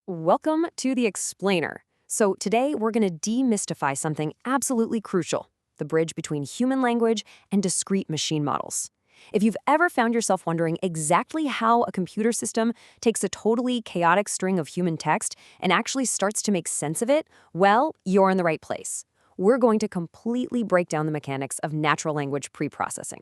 Welcome to the Explainer. So today we're going to demystify something absolutely crucial, the bridge between human language and discrete machine models. If you've ever found yourself wondering exactly how a computer system takes a totally chaotic string of human text and actually starts to make sense of it, well, you're in the right place. We're going to completely break down the mechanics of natural language preprocessing.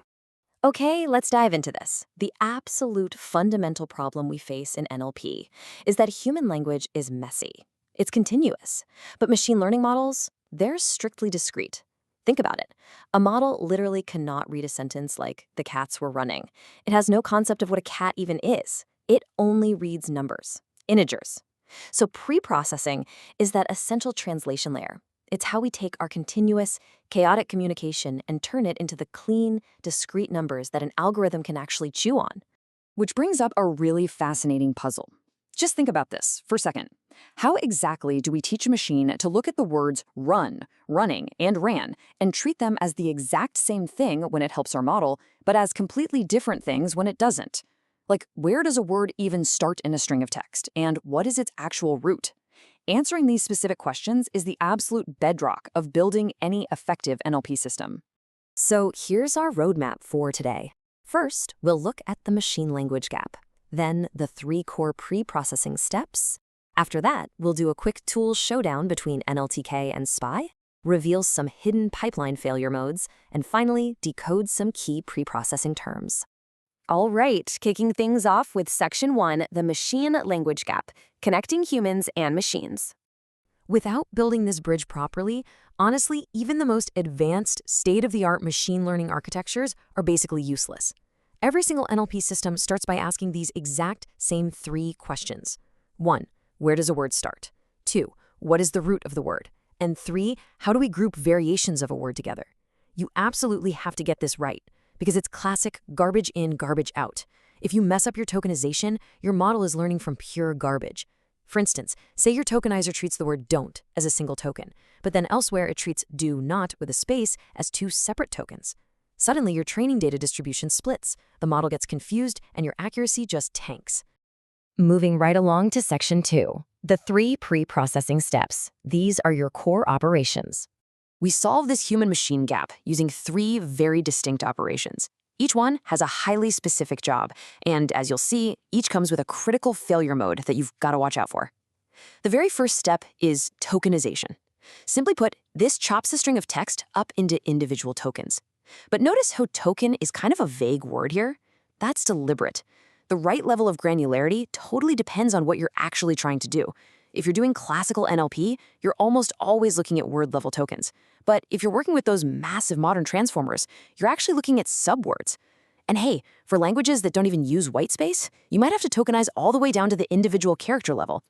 Okay, let's dive into this. The absolute fundamental problem we face in NLP is that human language is messy. It's continuous. But machine learning models, they're strictly discrete. Think about it. A model literally cannot read a sentence like, "the cats were running." It has no concept of what a cat even is. It only reads numbers, integers. So preprocessing is that essential translation layer. It's how we take our continuous, chaotic communication and turn it into the clean, discrete numbers that an algorithm can actually chew on. Which brings up a really fascinating puzzle. Just think about this for a second. How exactly do we teach a machine to look at the words run, running, and ran and treat them as the exact same thing when it helps our model, but as completely different things when it doesn't? Like, where does a word even start in a string of text, and what is its actual root? Answering these specific questions is the absolute bedrock of building any effective NLP system. So here's our roadmap for today. First, we'll look at the machine language gap, then the 3 core pre-processing steps. After that, we'll do a quick tools showdown between NLTK and spaCy, reveal some hidden pipeline failure modes, and finally, decode some key pre-processing terms. All right, kicking things off with Section 1, the machine language gap, connecting humans and machines. Without building this bridge properly, honestly, even the most advanced, state-of-the-art machine learning architectures are basically useless. Every single NLP system starts by asking these exact same 3 questions. 1, where does a word start? 2, what is the root of the word? And 3, how do we group variations of a word together? You absolutely have to get this right, because it's classic garbage in, garbage out. If you mess up your tokenization, your model is learning from pure garbage. For instance, say your tokenizer treats the word don't as a single token, but then elsewhere it treats do not with a space as 2 separate tokens. Suddenly your training data distribution splits, the model gets confused, and your accuracy just tanks. Moving right along to Section 2, the 3 pre-processing steps. These are your core operations. We solve this human-machine gap using 3 very distinct operations. Each one has a highly specific job, and as you'll see, each comes with a critical failure mode that you've got to watch out for. The very first step is tokenization. Simply put, this chops a string of text up into individual tokens. But notice how token is kind of a vague word here? That's deliberate. The right level of granularity totally depends on what you're actually trying to do. If you're doing classical NLP, you're almost always looking at word-level tokens. But if you're working with those massive modern transformers, you're actually looking at subwords. And hey, for languages that don't even use whitespace, you might have to tokenize all the way down to the individual character level.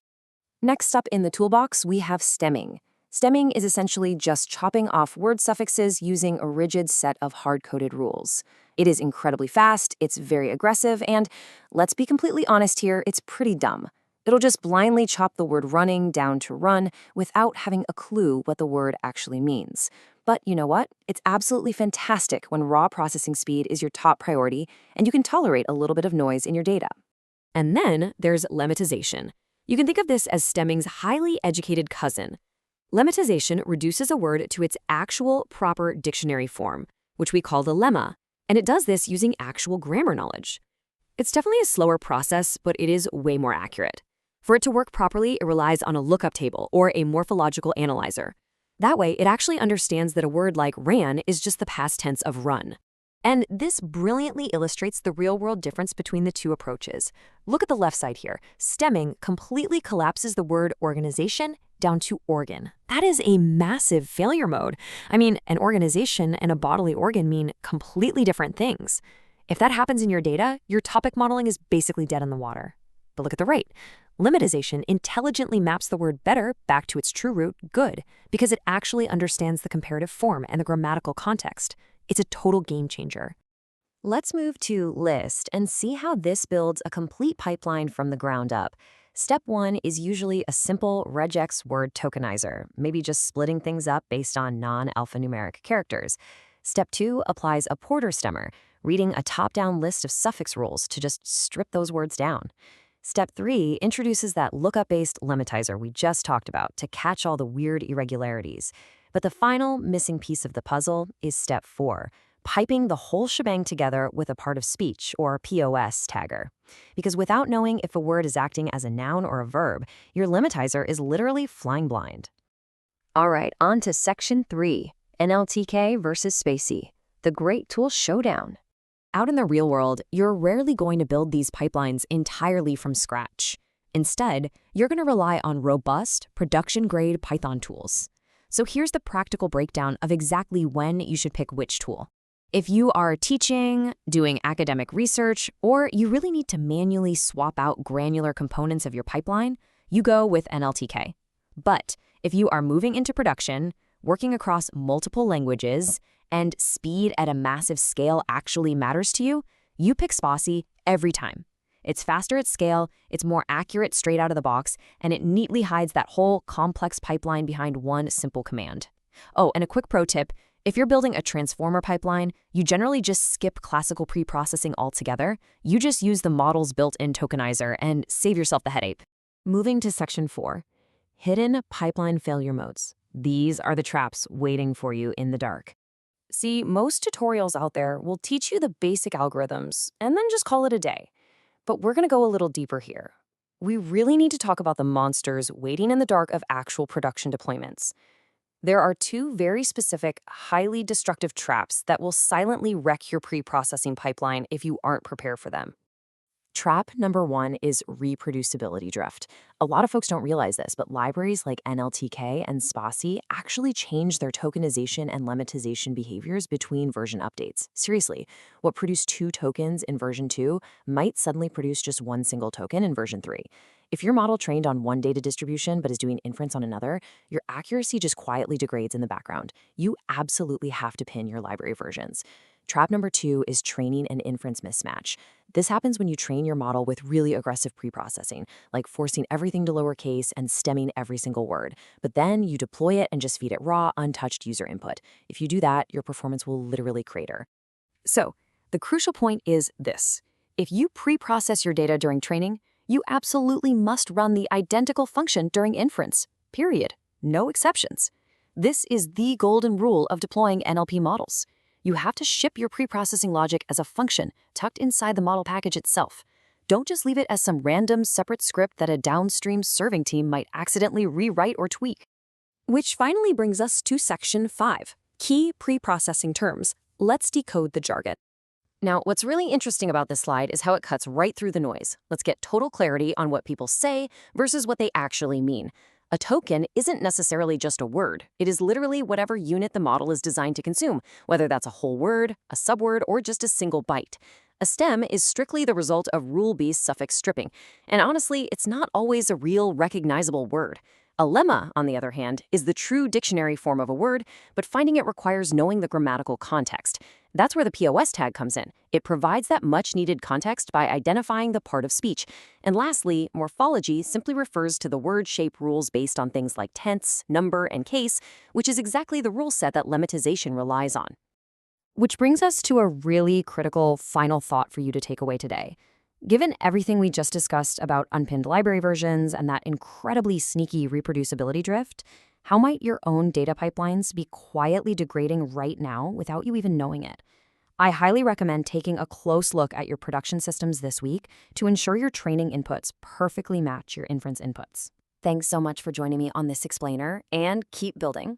Next up in the toolbox, we have stemming. Stemming is essentially just chopping off word suffixes using a rigid set of hard-coded rules. It is incredibly fast, it's very aggressive, and let's be completely honest here, it's pretty dumb. It'll just blindly chop the word running down to run without having a clue what the word actually means. But you know what? It's absolutely fantastic when raw processing speed is your top priority and you can tolerate a little bit of noise in your data. And then there's lemmatization. You can think of this as stemming's highly educated cousin. Lemmatization reduces a word to its actual proper dictionary form, which we call the lemma, and it does this using actual grammar knowledge. It's definitely a slower process, but it is way more accurate. For it to work properly, it relies on a lookup table or a morphological analyzer. That way, it actually understands that a word like ran is just the past tense of run. And this brilliantly illustrates the real-world difference between the 2 approaches. Look at the left side here. Stemming completely collapses the word organization down to organ. That is a massive failure mode. I mean, an organization and a bodily organ mean completely different things. If that happens in your data, your topic modeling is basically dead in the water. But look at the right. Lemmatization intelligently maps the word better back to its true root, good, because it actually understands the comparative form and the grammatical context. It's a total game changer. Let's move to list and see how this builds a complete pipeline from the ground up. Step 1 is usually a simple regex word tokenizer, maybe just splitting things up based on non-alphanumeric characters. Step 2 applies a porter stemmer, reading a top-down list of suffix rules to just strip those words down. Step 3 introduces that lookup-based lemmatizer we just talked about to catch all the weird irregularities. But the final missing piece of the puzzle is step 4, piping the whole shebang together with a part of speech, or POS tagger. Because without knowing if a word is acting as a noun or a verb, your lemmatizer is literally flying blind. All right, on to section 3, NLTK versus spaCy, the great tool showdown. Out in the real world, you're rarely going to build these pipelines entirely from scratch. Instead, you're going to rely on robust, production-grade Python tools. So here's the practical breakdown of exactly when you should pick which tool. If you are teaching, doing academic research, or you really need to manually swap out granular components of your pipeline, you go with NLTK. But if you are moving into production, working across multiple languages, and speed at a massive scale actually matters to you, you pick spaCy every time. It's faster at scale, it's more accurate straight out of the box, and it neatly hides that whole complex pipeline behind one simple command. Oh, and a quick pro tip, if you're building a transformer pipeline, you generally just skip classical preprocessing altogether. You just use the model's built-in tokenizer and save yourself the headache. Moving to section 4, hidden pipeline failure modes. These are the traps waiting for you in the dark. See, most tutorials out there will teach you the basic algorithms and then just call it a day. But we're going to go a little deeper here. We really need to talk about the monsters waiting in the dark of actual production deployments. There are 2 very specific, highly destructive traps that will silently wreck your pre-processing pipeline if you aren't prepared for them. Trap number 1 is reproducibility drift. A lot of folks don't realize this, but libraries like NLTK and spaCy actually change their tokenization and lemmatization behaviors between version updates. Seriously, what produced 2 tokens in version 2 might suddenly produce just 1 single token in version 3. If your model trained on one data distribution but is doing inference on another, your accuracy just quietly degrades in the background. You absolutely have to pin your library versions. Trap number 2 is training and inference mismatch. This happens when you train your model with really aggressive preprocessing, like forcing everything to lowercase and stemming every single word. But then you deploy it and just feed it raw, untouched user input. If you do that, your performance will literally crater. So, the crucial point is this. If you preprocess your data during training, you absolutely must run the identical function during inference. Period. No exceptions. This is the golden rule of deploying NLP models. You have to ship your preprocessing logic as a function tucked inside the model package itself. Don't just leave it as some random separate script that a downstream serving team might accidentally rewrite or tweak. Which finally brings us to section 5, key preprocessing terms. Let's decode the jargon. Now, what's really interesting about this slide is how it cuts right through the noise. Let's get total clarity on what people say versus what they actually mean. A token isn't necessarily just a word. It is literally whatever unit the model is designed to consume, whether that's a whole word, a subword, or just a single byte. A stem is strictly the result of rule-based suffix stripping, and honestly, it's not always a real recognizable word. A lemma, on the other hand, is the true dictionary form of a word, but finding it requires knowing the grammatical context. That's where the POS tag comes in. It provides that much-needed context by identifying the part of speech. And lastly, morphology simply refers to the word shape rules based on things like tense, number, and case, which is exactly the rule set that lemmatization relies on. Which brings us to a really critical final thought for you to take away today. Given everything we just discussed about unpinned library versions and that incredibly sneaky reproducibility drift, how might your own data pipelines be quietly degrading right now without you even knowing it? I highly recommend taking a close look at your production systems this week to ensure your training inputs perfectly match your inference inputs. Thanks so much for joining me on this explainer, and keep building.